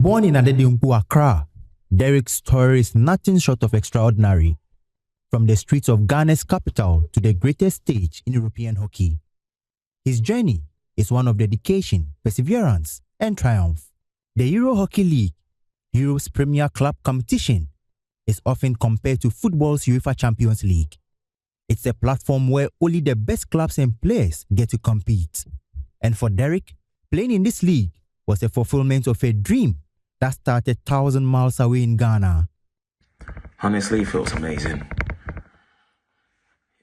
Born in ADEDEINKPO, Accra, Derek's story is nothing short of extraordinary. From the streets of Ghana's capital to the greatest stage in European hockey, his journey is one of dedication, perseverance, and triumph. The Euro Hockey League, Europe's premier club competition, is often compared to football's UEFA Champions League. It's a platform where only the best clubs and players get to compete. And for Derek, playing in this league was a fulfillment of a dream that started 1,000 miles away in Ghana. Honestly, it feels amazing.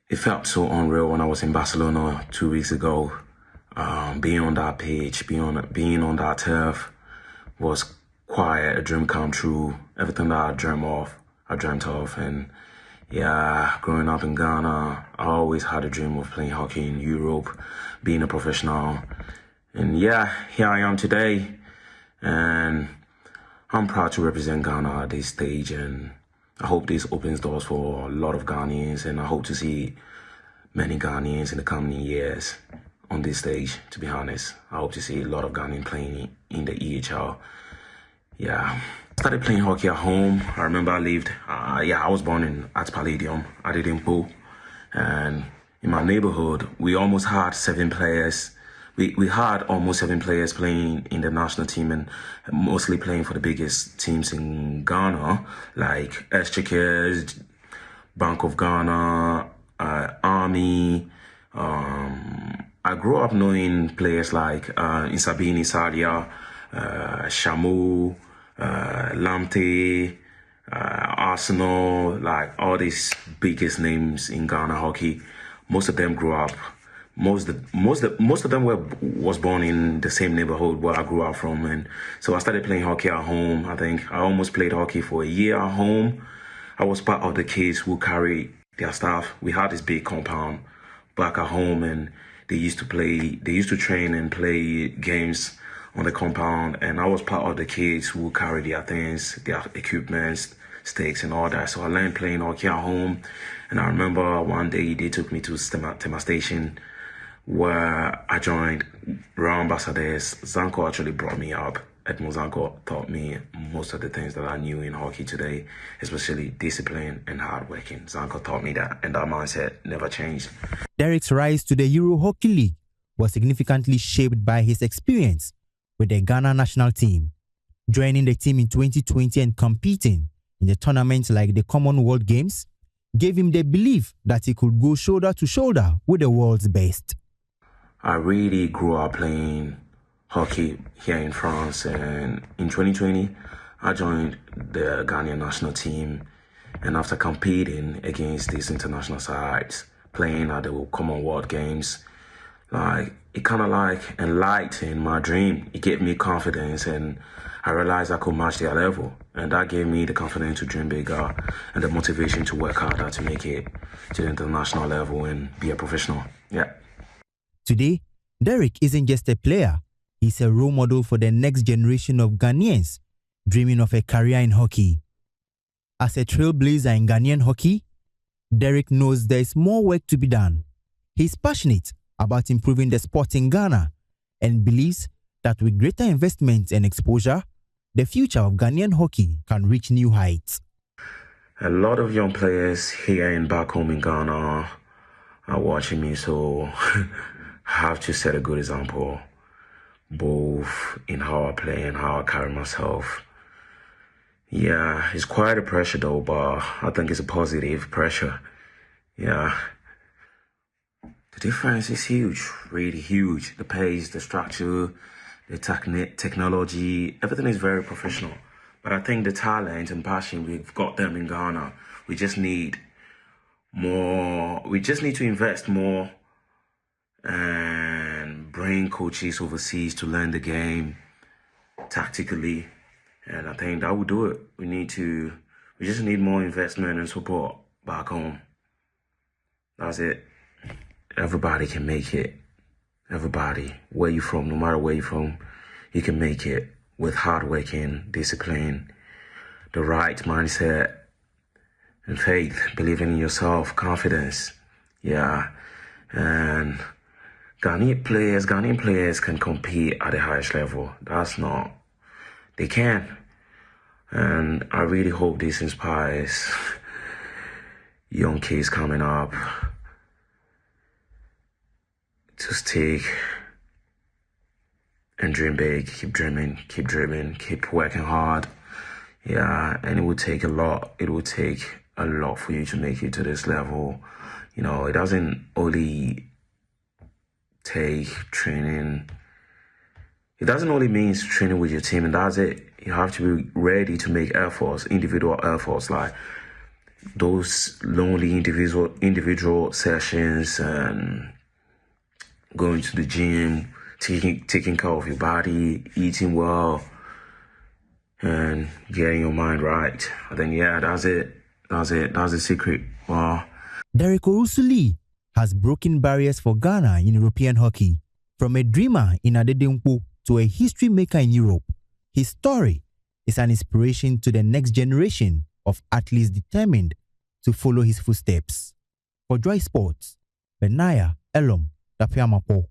It felt so unreal when I was in Barcelona 2 weeks ago. Being on that pitch, being on that turf was quite a dream come true. Everything that I dreamt of. And yeah, growing up in Ghana, I always had a dream of playing hockey in Europe, being a professional. And yeah, here I am today. And I'm proud to represent Ghana at this stage, and I hope this opens doors for a lot of Ghanaians, and I hope to see many Ghanaians in the coming years on this stage, to be honest. I hope to see a lot of Ghanaians playing in the EHL. Yeah. I started playing hockey at home. I remember I was born at Palladium, ADEDEINKPO, and in my neighborhood, we almost had 7 players. We had almost 7 players playing in the national team, and mostly playing for the biggest teams in Ghana, like Exchequers, Bank of Ghana, Army. I grew up knowing players like Insabini Sadia, Shamu, Lamte, Arsenal, like all these biggest names in Ghana hockey. Most of them grew up. Most of them was born in the same neighborhood where I grew up from, and so I started playing hockey at home. I think I almost played hockey for a year at home. I was part of the kids who carried their stuff. We had this big compound back at home, and they used to train and play games on the compound, and I was part of the kids who carried their things, their equipment, stakes and all that. So I learned playing hockey at home, and I remember one day they took me to Tema Station, where I joined Royal Ambassadors. Zanko actually brought me up. Edmond Zanko taught me most of the things that I knew in hockey today, especially discipline and hard working. Zanko taught me that, and that mindset never changed. Derek's rise to the Euro Hockey League was significantly shaped by his experience with the Ghana national team, joining the team in 2020 and competing in the tournaments like the Commonwealth Games gave him the belief that he could go shoulder to shoulder with the world's best. I really grew up playing hockey here in France, and in 2020, I joined the Ghanaian national team, and after competing against these international sides, playing at the Commonwealth Games, it kind of enlightened my dream. It gave me confidence, and I realized I could match their level, and that gave me the confidence to dream bigger and the motivation to work harder to make it to the international level and be a professional. Yeah. Today, Derek isn't just a player, he's a role model for the next generation of Ghanaians dreaming of a career in hockey. As a trailblazer in Ghanaian hockey, Derek knows there is more work to be done. He's passionate about improving the sport in Ghana and believes that with greater investment and exposure, the future of Ghanaian hockey can reach new heights. A lot of young players here and back home in Ghana are watching me, so I have to set a good example, both in how I play and how I carry myself. Yeah, it's quite a pressure though, but I think it's a positive pressure. Yeah. The difference is huge, really huge. The pace, the structure, the technology, everything is very professional. But I think the talent and passion, we've got them in Ghana. We just need more. We just need to invest more and bring coaches overseas to learn the game tactically. And I think that would do it. We just need more investment and support back home. That's it. Everybody can make it. Everybody, where you from, no matter where you're from, you can make it with hard working, discipline, the right mindset, and faith, believing in yourself, confidence. Yeah. And Ghanaian players can compete at the highest level. That's not they can. And I really hope this inspires young kids coming up to stick and dream big, keep dreaming, keep working hard. Yeah, and it will take a lot. It will take a lot for you to make it to this level. You know, it doesn't only take training. It doesn't only mean training with your team, and that's it. You have to be ready to make efforts, individual efforts, like those lonely individual sessions and going to the gym, taking care of your body, eating well, and getting your mind right. I think, yeah, that's it. That's the secret. Wow. Derek-Owusu Lee has broken barriers for Ghana in European hockey. From a dreamer in ADEDEINKPO to a history maker in Europe, his story is an inspiration to the next generation of athletes determined to follow his footsteps. For Joy Sports, Benaya Elom Dapiamapo.